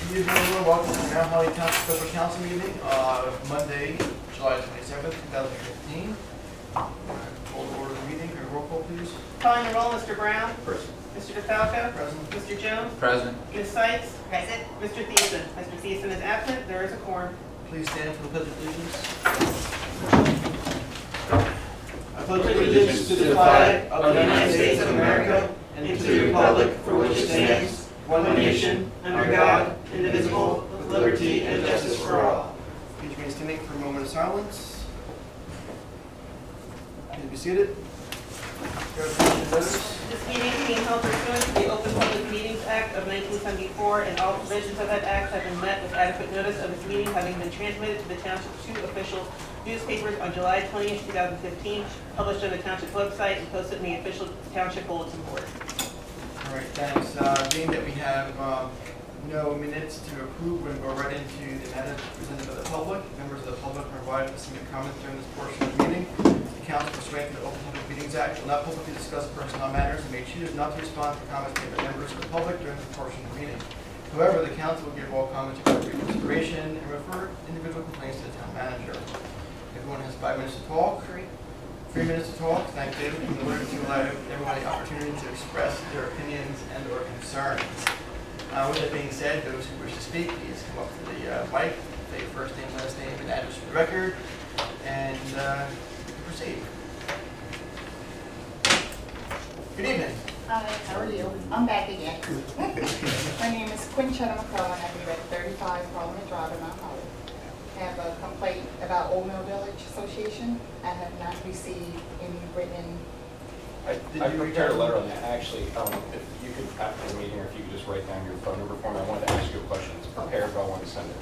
Good evening, everyone. Welcome to the Mount Holly Township Special Council meeting of Monday, July 27th, 2015. Call to order the meeting. Can we roll call, please? Calling the roll, Mr. Brown. Present. Mr. DeFalco. Present. Mr. Jones. Present. Ms. Sykes. Present. Mr. Thiessen. Mr. Thiessen is absent. There is a quorum. Please stand for the pledge of allegiance. I pledge allegiance to the flag of the United States of America and to the republic for which it stands, one nation, under God, indivisible, with liberty and justice for all. Please remain standing for a moment of silence. Please be seated. This meeting is being held pursuant to the Open Public Meetings Act of 1974, and all provisions of that act have been met with adequate notice of this meeting having been transmitted to the Township's two official newspapers on July 20th, 2015, published on the Township website and posted in the official Township bulletin board. All right, thanks. Being that we have no minutes to approve, we're going to go right into the matters presented by the public. Members of the public are invited to submit comments during this portion of the meeting. The council pursuant to the Open Public Meetings Act will not publicly discuss personnel matters and may choose not to respond to comments made by members of the public during this portion of the meeting. However, the council will give all comments appropriate consideration and refer individual complaints to the town manager. Everyone has 5 minutes to talk. 3 minutes to talk. Thank you. In order to allow everyone the opportunity to express their opinions and or concerns. With that being said, those who wish to speak, please come up to the mic, say your first name, last name, and address for the record, and proceed. Good evening. Hi, how are you? I'm back again. My name is Quinn Cheddar McCullough, and I live at 35 Parliament Drive in Mount Holly. I have a complaint about Old Mill Village Association. I have not received any written. I prepared a letter on that. Actually, if you could, after the meeting, or if you could just write down your phone number for me, I wanted to ask you a question. It's prepared, but I wanted to send it.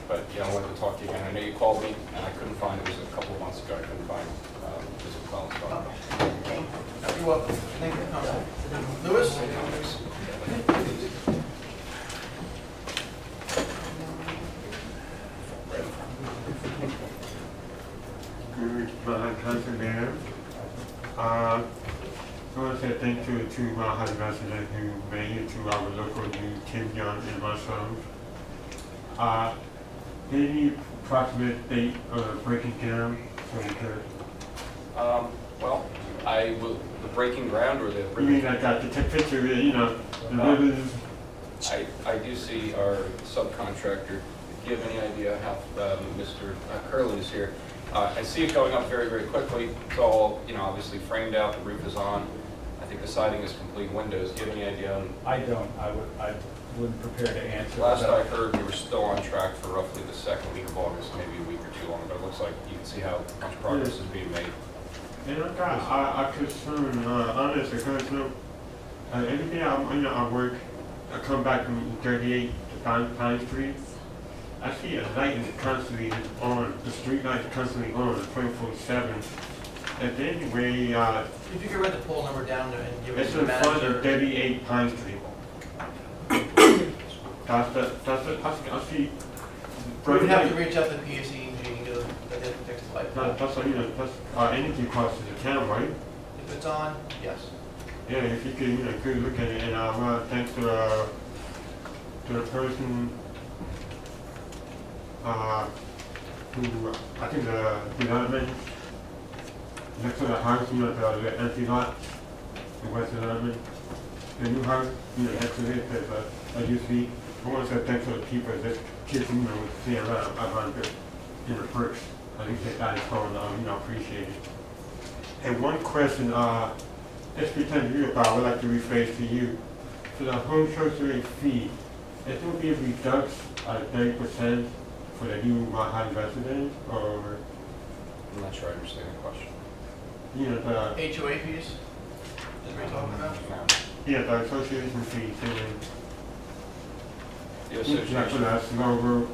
But yeah, I wanted to talk to you again. I know you called me, and I couldn't find it. It was a couple of months ago. I couldn't find Mr. McClellan's phone number. You're welcome. Thank you for coming. Lewis? Good Council Mayor. I want to say thank you to my husband resident who made it to our local news, Tim Young and myself. Any approximate date of breaking down so we could? Well, I will, the breaking ground or the... You mean I got the picture of it, you know, the rivers? I do see our subcontractor. Do you have any idea how Mr. Curley is here? I see it going up very, very quickly. It's all, you know, obviously framed out. The roof is on. I think the siding is complete. Windows. Do you have any idea on? I don't. I wouldn't prepare to answer. Last I heard, we were still on track for roughly the second week of August, maybe a week or two longer. But it looks like you can see how much progress is being made. And I got a concern, honestly, because every day I work, I come back from 38 to Pine Street. I see a light is constantly on, the street light is constantly on, 24/7. Is there any way, If you could write the poll number down there and give it it's to the in front of manager. 38 Pine Street. I see. We would have to reach out to the PSE and get them to fix the light. That's, you know, that's our energy cost to the town, right? If it's on, yes. Yeah, if you could, you know, could look at it, and thanks to the person who, I think the development next to the house, you know, the empty lot, the west development, the new house, you know, next to it, there's a UC. I want to say thanks to the people that kids, you know, see around the, you know, perks. I think that is called, you know, appreciated. And one question, it's pretend you about, I would like to rephrase to you. For the home social fee, is there will be a reduction of 30% for the new Manhattan residents, or? I'm not sure I understand the question. You know, the, HOA fees? Is what you're talking about? No. yeah, the association fees, The like for association, the snow,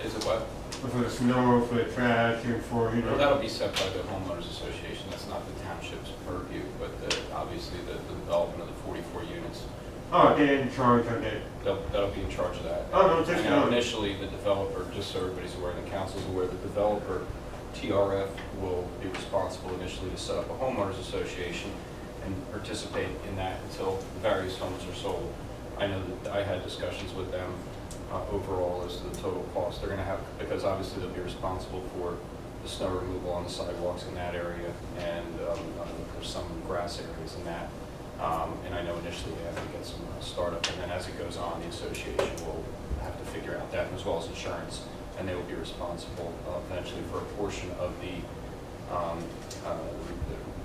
is it what? for the snow, for the trash, and for, you know. Well, that'll be set by the homeowners association. That's not the township's purview, but obviously the development of the 44 units, Oh, they're in charge of it. that'll be in charge of that. Oh, no, just, And now initially, the developer, just so everybody's aware, and the council's aware, the developer, TRF, will be responsible initially to set up a homeowners association and participate in that until the various homes are sold. I know that I had discussions with them overall as to the total cost. They're going to have, because obviously they'll be responsible for the snow removal on the sidewalks in that area, and there's some grass areas in that. And I know initially they have to get some startup, and then as it goes on, the association will have to figure out that, as well as insurance, and they will be responsible eventually for a portion of the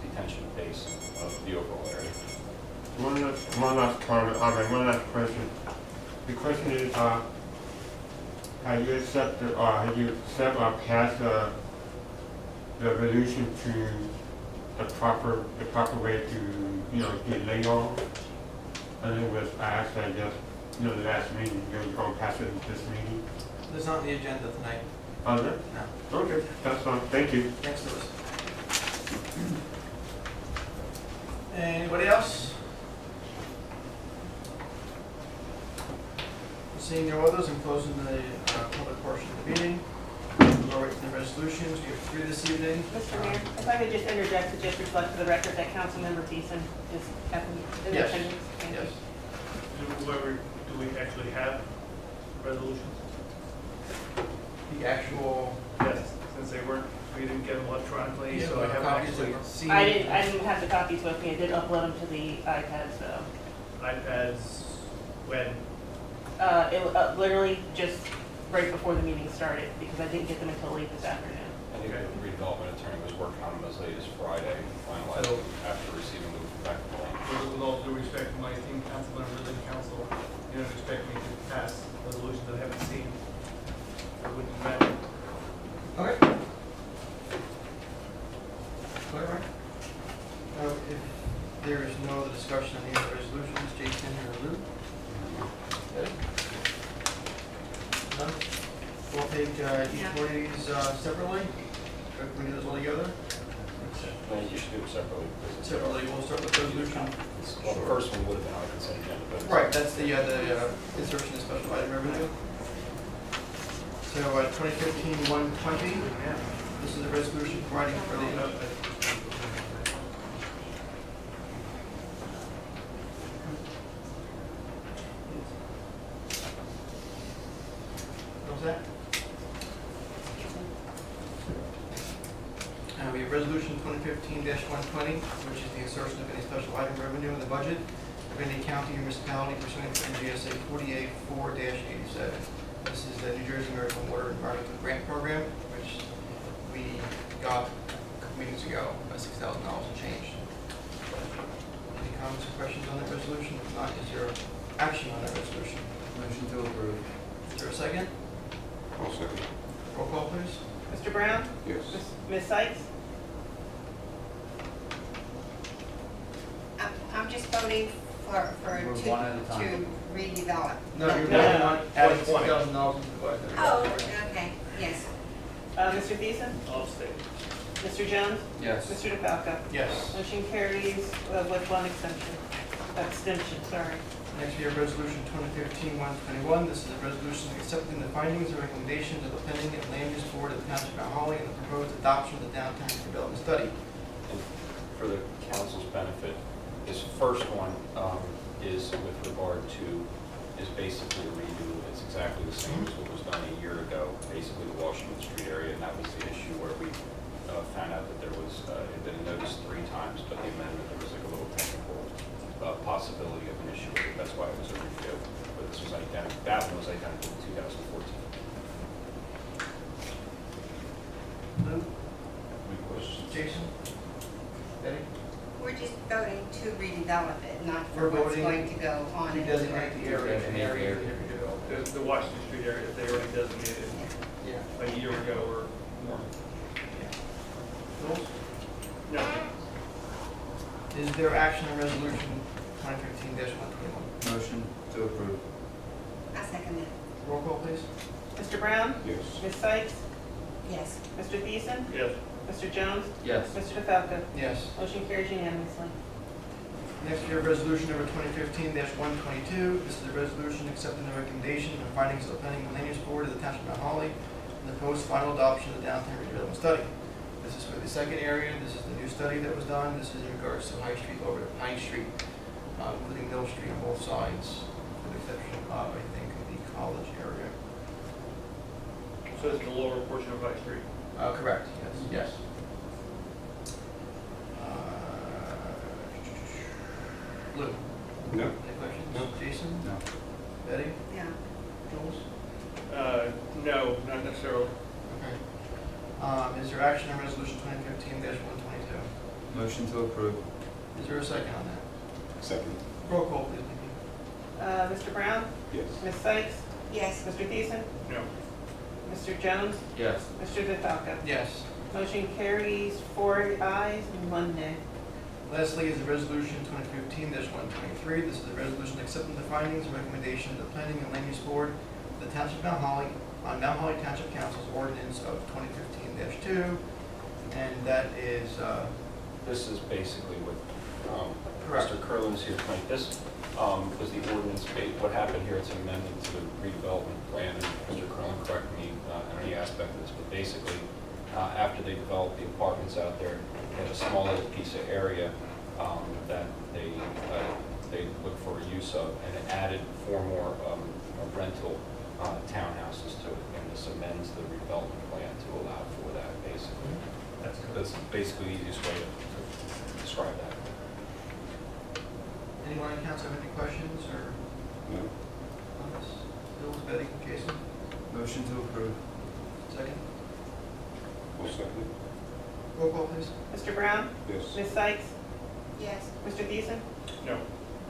detention basin of the overall area. One last comment, one last question. The question is, have you accepted, or have you accepted or passed the resolution to the proper way to, get laid off? And it was asked, I guess, the last meeting, you're going to pass it in this meeting? It's not on the agenda tonight. Oh, no? No. Okay, that's fine, thank you. Thanks, Louis. Anybody else? Seeing no others, I'm closing the public portion of the meeting. We'll go right to the resolutions. We have 3 this evening. Mr. Mayor, if I could just interject to just reflect for the record that Councilmember Thiessen is at the Yes. attendance. Thank you. Yes. Do we actually have resolutions? The actual. Yes, since we didn't get them electronically, Yeah, so I haven't copies that actually were seen. I didn't have the copies with me. I did upload them to the iPad, so. iPads when, Literally just right before the meeting started, because I didn't get them until late this afternoon. I think the redevelopment attorney was working on them as late as Friday, finalized So- after receiving the back from the lane. with all due respect to my esteemed council members and council, you don't expect me to pass resolutions that I haven't seen. I wouldn't imagine. Okay. All right. If there is no other discussion on the other resolutions, Jason or Lou? Okay. None? We'll take each one of these separately. If we do this all together? I think you should do it separately. because it's- Separately, we'll start with resolution. Well, the first one would have been on the consent agenda, but. Right, that's the insertion of special item revenue. So 2015-120, this is a resolution providing for the, what was that? We have resolution 2015-120, which is the insertion of any special item revenue in the budget of any county or municipality pursuant to NJSA 48-4-87. This is the New Jersey American Water Environmental Grant Program, which we got a couple meetings ago, about $6,000 and change. Any comments or questions on that resolution? If not, is there action on that resolution? Motion to approve. Is there a second? I'll second. Roll call, please. Mr. Brown? Yes. Ms. Sykes? I'm just voting for Move one at a to time. redevelop. No, you're No. voting on adding $20. $6,000 into the budget. Oh, okay, yes. Mr. Thiessen? I'll stay. Mr. Jones? Yes. Mr. DeFalco? Yes. Motion carries with one abstention, sorry. Next, we have resolution 2015-121. This is a resolution accepting the findings and recommendations of the planning and land use board of the Township of Mount Holly and the proposed adoption of the downtown development study. And for the council's benefit, this first one is with regard to, is basically a redo. It's exactly the same as what was done a year ago, basically the Washington Street area, and that was the issue where we found out that there was, it had been noticed 3 times, but the amendment, there was like a little technical possibility of an issue with it. That's why it was a review. But this was identical, that one was identical to 2014. Lou? Any questions? Jason? Eddie? We're just voting to redevelop it, not We're for what's voting going to go on To it. designate the area, an area Designate to be developed. The Washington Street area that they already designated Yeah. a year ago or more. Jules? No. Is there action on resolution 2015-121? Motion to approve. I second it. Roll call, please. Mr. Brown? Yes. Ms. Sykes? Yes. Mr. Thiessen? Yes. Mr. Jones? Yes. Mr. DeFalco? Yes. Motion carries unanimously. Next, we have resolution number 2015-122. This is a resolution accepting the recommendation and findings of the planning and land use board of the Township of Mount Holly and the proposed final adoption of the downtown redevelopment study. This is for the second area. This is the new study that was done. This is in regards to High Street over to Pine Street, including Middle Street on both sides for with the exception of, I think, the college area. So it's the lower portion of High Street. Correct, yes. Lou? No. Any questions? No. Jason? No. Betty? Yeah. Jules? No, not necessarily. Okay. Is there action on resolution 2015-122? Motion to approve. Is there a second on that? Second. Roll call, please, Nikki. Mr. Brown? Yes. Ms. Sykes? Yes. Mr. Thiessen? No. Mr. Jones? Yes. Mr. Vithalka? Yes. Motion carries 4 ayes and 1 nay. Lastly is the resolution 2015-123. This is a resolution accepting the findings and recommendations of the Planning and Land Use Board of the Township of Mount Holly on Mount Holly Township Council's ordinance of 2015-2, and that is, This is basically what Correct. Mr. Curlin's here tonight. This was the ordinance, what happened here, it's an amendment to the redevelopment plan, and Mr. Curlin, correct me on any aspect of this, but basically, after they developed the apartments out there, they had a small little piece of area that they looked for use of, and it added 4 more rental townhouses to it, and this amends the redevelopment plan to allow for that, basically. That's basically the easiest way to describe that. anyone in council have any questions or No. comments? Bill, Betty, Jason? Motion to approve. Second? I'll second. Roll call, please. Mr. Brown? Yes. Ms. Sykes? Yes. Mr. Thiessen? No.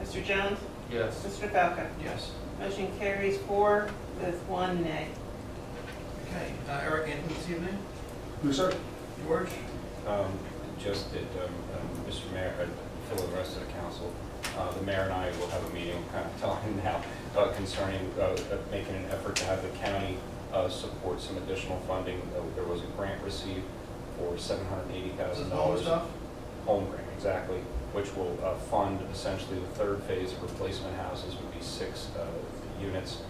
Mr. Jones? Yes. Mr. Vithalka? Yes. Motion carries 4 with 1 nay. Okay, Eric, anything this evening? No, sir. George? Just that, Mr. Mayor, Phil and the rest of the council, the mayor and I will have a meeting, kind of telling him now, concerning making an effort to have the county support some additional funding. There was a grant received for $780,000. This is home stuff? Home grant, exactly, which will fund essentially the 3rd phase of replacement houses, would be 6 units.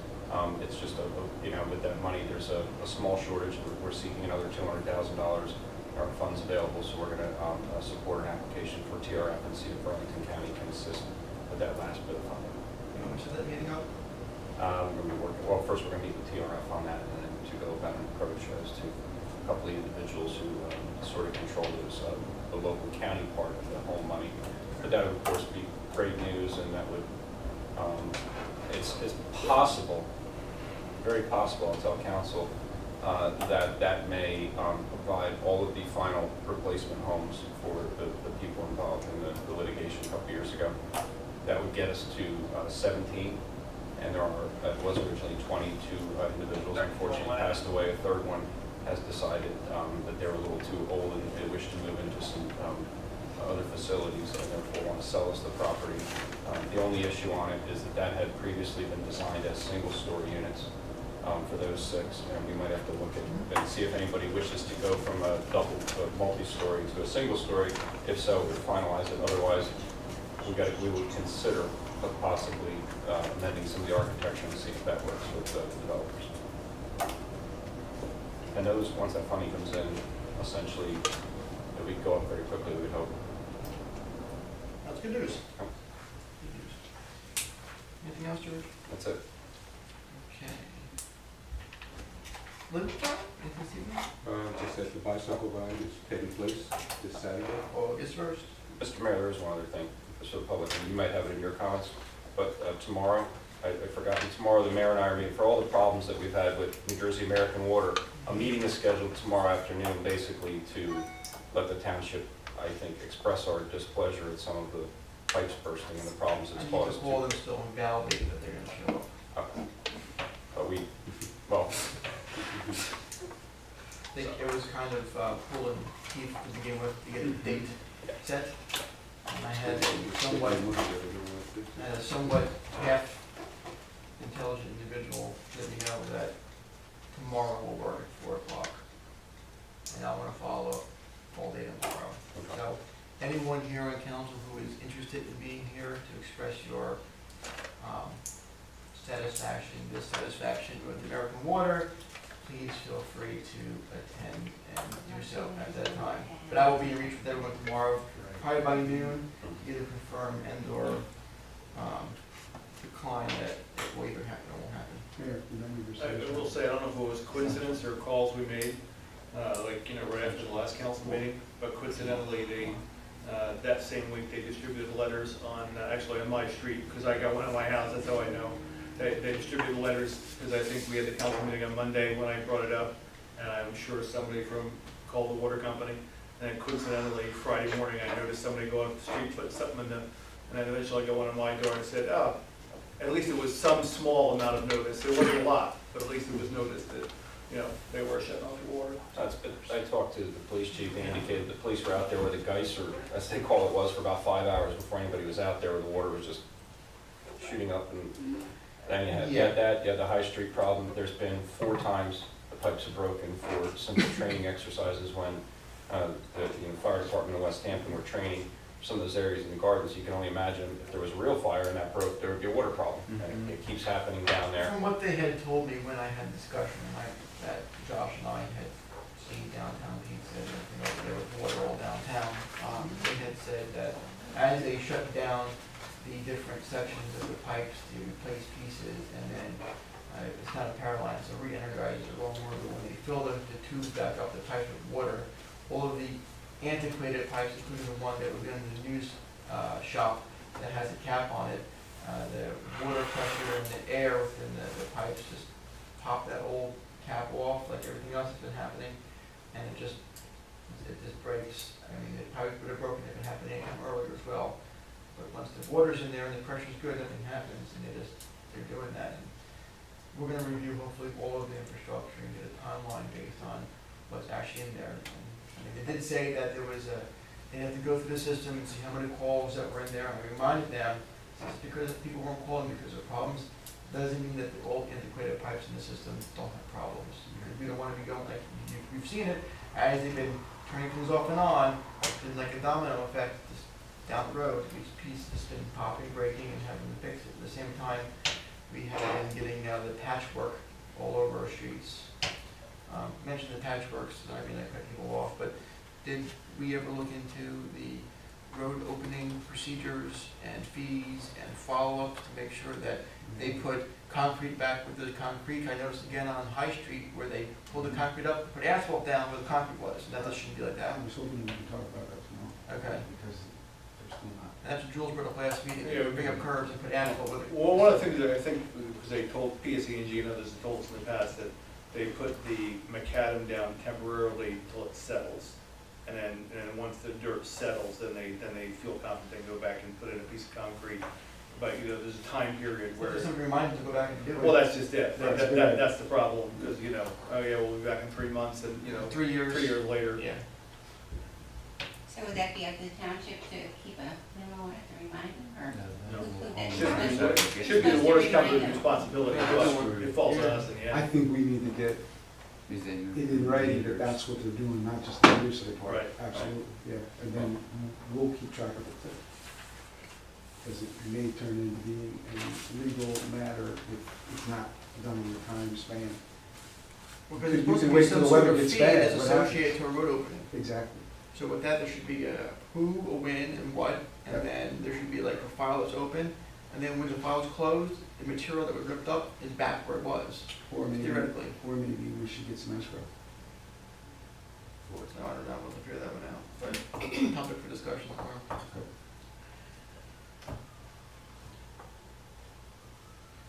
It's just with that money, there's a small shortage. We're seeking another $200,000. Our funds available, so we're going to support an application for TRF and see if Burlington County can assist with that last bit of funding. You want me to set that meeting up? We're going to be working, well, first we're going to meet with TRF on that, and then to go about an approach as to a couple of individuals who sort of control those, the local county part of the home money. But that would, of course, be great news, and that would, it's possible, very possible, I'll tell council, that may provide all of the final replacement homes for the people involved in the litigation a couple years ago. That would get us to 17, and there was originally 22 individuals. Unfortunately, passed away. A 3rd one has decided that they're a little too old and they wish to move into some other facilities, and therefore want to sell us the property. The only issue on it is that had previously been designed as single-story units. For those 6, we might have to look at and see if anybody wishes to go from a multi-story to a single-story. If so, we'd finalize it. Otherwise, we would consider possibly amending some of the architecture and see if that works with the developers. And those, once that funding comes in, essentially, it would go up very quickly, we would hope. That's good news. Good news. Anything else, George? That's it. Okay. Lou, anything this evening? Just that the bicycle ride is taking place this Saturday. August 1st. Mr. Mayor, there is one other thing, just for the public, and you might have it in your comments, but tomorrow, I forgot, tomorrow the mayor and I are meeting, for all the problems that we've had with New Jersey American Water, a meeting is scheduled tomorrow afternoon, basically to let the township, I think, express our displeasure at some of the pipes bursting and the problems I it's need to caused. call them still and validate that they're going to show up. Okay. But well, I think it was kind of pulling teeth to begin with to get a date set. And I had a somewhat half intelligent individual let me know that tomorrow will work at 4 o'clock. And I want to follow up all day tomorrow. So anyone here on council who is interested in being here to express your satisfaction, dissatisfaction with American Water, please feel free to attend and do so at that time. But I will be in reach with everyone tomorrow, probably by noon, to either confirm and or decline that coincidence or calls we made, like, right after the last council meeting, but coincidentally, that same week, they distributed letters on, actually on my street, because I got one at my house, that's how I know. They distributed letters, because I think we had the council meeting on Monday when I brought it up, and I'm sure somebody called the water company, and then coincidentally, Friday morning, I noticed somebody go up the street, put something in and then eventually I got one on my door and said, oh, at least it was some small amount of notice, it wasn't a lot, but at least it was noticed that, they were shutting off the water. I talked to the police chief, they indicated the police were out there where the geese, or as they call it, was for about 5 hours before anybody was out there, where the water was just shooting up. And then you had that, you had the High Street problem. There's been 4 times the pipes are broken for simple training exercises when the fire department in West Hampton were training some of those areas in the gardens. You can only imagine if there was a real fire and that broke, there would be a water problem. And it keeps happening down there. From what they had told me when I had discussion, that Josh and I had seen downtown pizza and everything over there with water all downtown, they had said that as they shut down the different sections of the pipes to replace pieces, and then it's not a power line, so re-energize is the wrong word, but when they fill the tubes back up, the pipes with water, all of the antiquated pipes, including the one that was in the news shop that has a cap on it, the water pressure and the air within the pipes just pop that old cap off like everything else has been happening, and it just breaks. I mean, the pipe would have broken if it happened any time earlier as well. But once the water's in there and the pressure's good, nothing happens, and they're doing that. And we're gonna review hopefully all of the infrastructure and get a timeline based on what's actually in there. And, I mean, they did say that they had to go through the system and see how many calls that were in there, and I reminded them, it's because people weren't calling because of problems, doesn't mean that the old antiquated pipes in the system don't have problems. We don't wanna be going like, we've seen it, as they've been turning things off and on, it's been like a domino effect, just down the road, each piece has been popping, breaking, and having to fix it. At the same time, we have been getting the patchwork all over our streets. Mentioned the patchworks, I mean, I cut people off, but did we ever look into the road opening procedures and fees and follow-up to make sure that they put concrete back with the concrete? I noticed again on High Street where they pulled the concrete up, put asphalt down where the concrete was. Now that shouldn't be like that. I was hoping we could talk about that tomorrow. Okay. Because they're still not. And that's what Jules brought up last meeting. Yeah. Bring up curbs and put asphalt with it. Well, one of the things that I think, because they told PSE&G and others have told us in the past, that they put the macadam down temporarily till it settles. And then once the dirt settles, then they feel confident they can go back and put in a piece of concrete. But, there's a time period where. Just remind them to go back and do it. Well, that's just it. That's the problem, because, oh yeah, we'll be back in 3 months and, 3 years. 3 years later. Yeah. So would that be up to the township to keep a memo to remind them, or? who that Should be the water company's responsibility, it falls on us in the I end. think we need to get it in writing that that's what they're doing, not just the hearsay part. Right. Absolutely, yeah, and then we'll keep track of it too. Because it may turn into being a legal matter if it's not done in the time span. Well, because You it's supposed to can be wait some till the sort weather of gets fee bad, that's what happens? associated to a road opening. Exactly. So with that, there should be a who, a when, and what, and Yep. then there should be like a file that's open, and then when the file's closed, the material that was ripped up is back where it was, Or maybe, theoretically. or maybe we should get some escrow. No, I don't know, we'll figure that one out, but it's a topic for discussion tomorrow.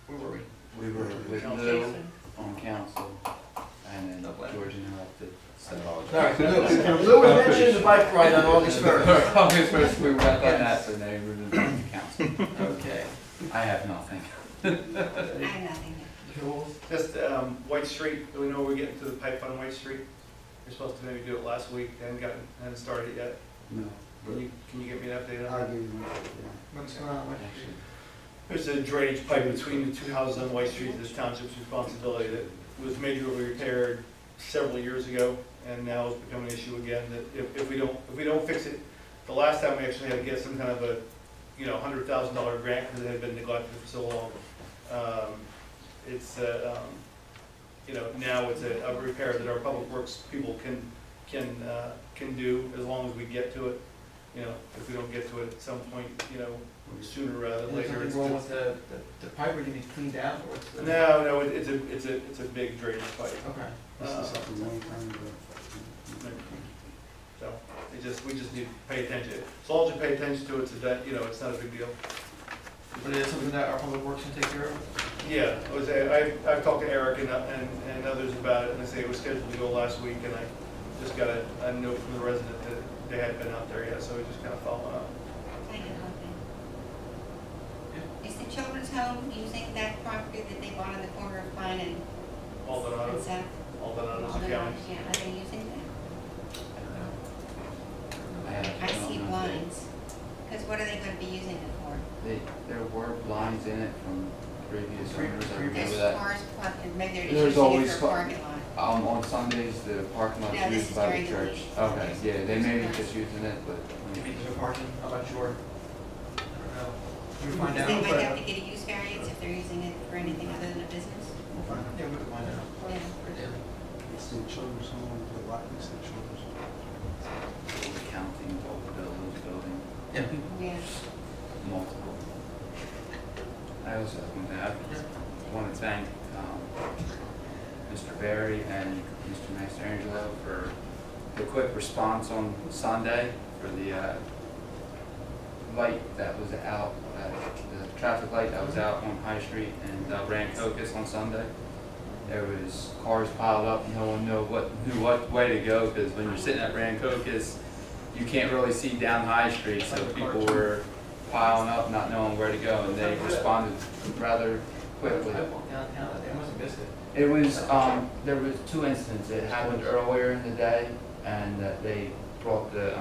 Where were we? We were with Lou Jason. on council, and then No plan. George interrupted. Alright, Lou was mentioning the bike ride on August 1st. August first, we were back on that, so now we're moving on to council. Okay. I have nothing. I have nothing. Jules? Just, White Street, do we know we're getting to the pipe on White Street? We're supposed to maybe do it last week, hadn't started it yet. No, but Can you get me an update on I'll that? give you an update, yeah. What's going on with you? There's a drainage pipe between the 2 houses on White Street, this township's responsibility, that was majorly repaired several years ago, and now it's becoming an issue again, that if we don't fix it, the last time we actually had to get some kind of a, $100,000 grant, because it had been neglected for so long. Now it's a repair that our public works people can do as long as we get to it. you know, if we don't get to it at some point, you know, sooner rather than Is there later. something wrong with the pipe, or do you need to clean down, or what's the? No, it's a big drainage pipe. Okay. This is something long time ago. So, we just need to pay attention. As long as you pay attention to it, you know, it's not a big deal. But it is something that our public works can take care of? Yeah, I've talked to Eric and others about it, and they say it was scheduled to go last week, and I just got a note from the resident that they hadn't been out there yet, so we just kind of following up. I can help you. Is the children's home using that property that they bought on the corner of Pine and Aldonado, South? Aldonado's Aldernate, account. yeah, are they using that? I don't see know. blinds. Because what are they gonna be using it for? There were blinds in it from previous owners, I remember There's that. cars parked, maybe they're There's just using it always for a car- parking lot. On Sundays, the parking lot's No, this used is by the during the church. week. Okay, yeah, they may be just using it, but. Maybe there's no parking, I'm not sure. I don't know. Can we find Because out? they might have to get a use variance if they're using it for anything other than a business. We'll find out. Yeah, we can find out. Yeah. Yeah. It's the children's home, the lot, it's the children's home. Counting all the building, Yeah. Yeah. multiple. I also have one thing, I want to thank Mr. Berry and Mr. Mastrangelo for the quick response on Sunday for the light that was out, the traffic light that was out on High Street and Rancocas on Sunday. There was cars piled up, no one knew what way to go, because when you're sitting at Rancocas, you can't really see down High Street, so people were piling up, not knowing where to go, and they responded rather quickly. I walked downtown, I must have missed it. It was, there was 2 incidents. It happened earlier in the day, and they brought the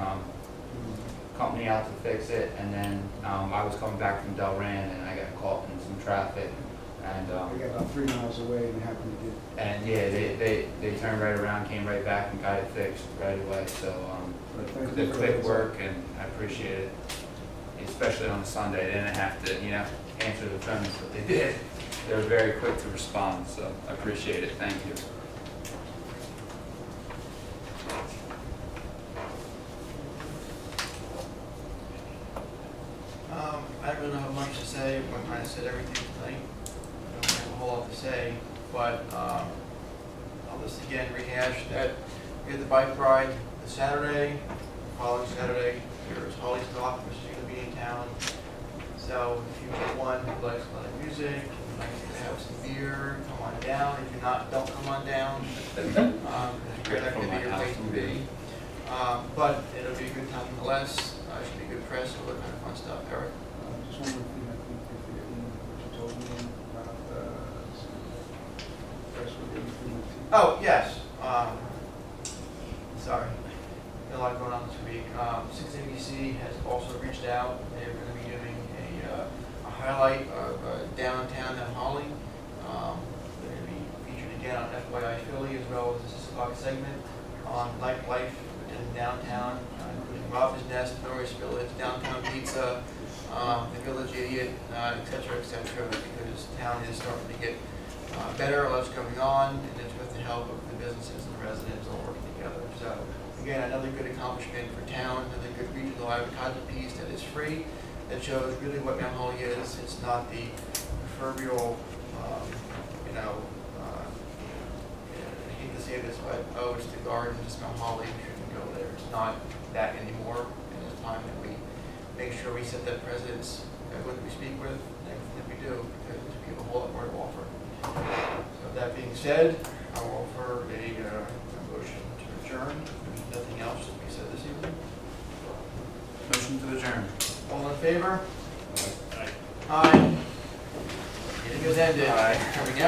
company out to fix it, and then I was coming back from Delran, and I got caught in some traffic, and They got about 3 miles away and happened to get. and yeah, they turned right around, came right back, and got it fixed right away. So But thank the you for quick that. work, and I appreciate it, especially on a Sunday. They didn't have to, answer the phones, but they did. They were very quick to respond, so I appreciate it. Thank you. I don't really have much to say, I kind of said everything tonight. I don't have a whole lot to say, but I'll just again rehash that we had the bike ride this Saturday, following Saturday, there's Holly's Dock, which is going to be in town. So if you get one who likes a lot of music, who likes to have some beer, come on down. If you're not, don't come on down. It's a great activity, your place to be. But it'll be a good time nonetheless. Should be good press, all that kind of fun stuff. Eric? Just one more thing, I think if you didn't, what you told me about press release. Oh, yes. Sorry. Got a lot going on this week. 6 ABC has also reached out. They're going to be doing a highlight of downtown in Holly. They're going to be featured again on FYI Philly, as well as a 6 o'clock segment on nightlife in downtown, including Robin's Nest, Norris Village, Downtown Pizza, the Village Idiot, et cetera, because town is starting to get better, lots going on, and it's with the help of the businesses and the residents all working together. So, again, another good accomplishment for town, another good regional advertising piece that is free, that shows really what Mount Holly is. It's not the proverbial, I hate to say this, but, oh, it's the garden, it's Mount Holly, we shouldn't go there. It's not that anymore, and it's time that we make sure we set that precedence, everyone we speak with, and everything that we do, because we have a whole lot more to offer. So that being said, I'll offer a motion to adjourn. There's nothing else to be said this evening. Motion to adjourn. All in favor? Aye. Meeting is ended. Aye. Coming out.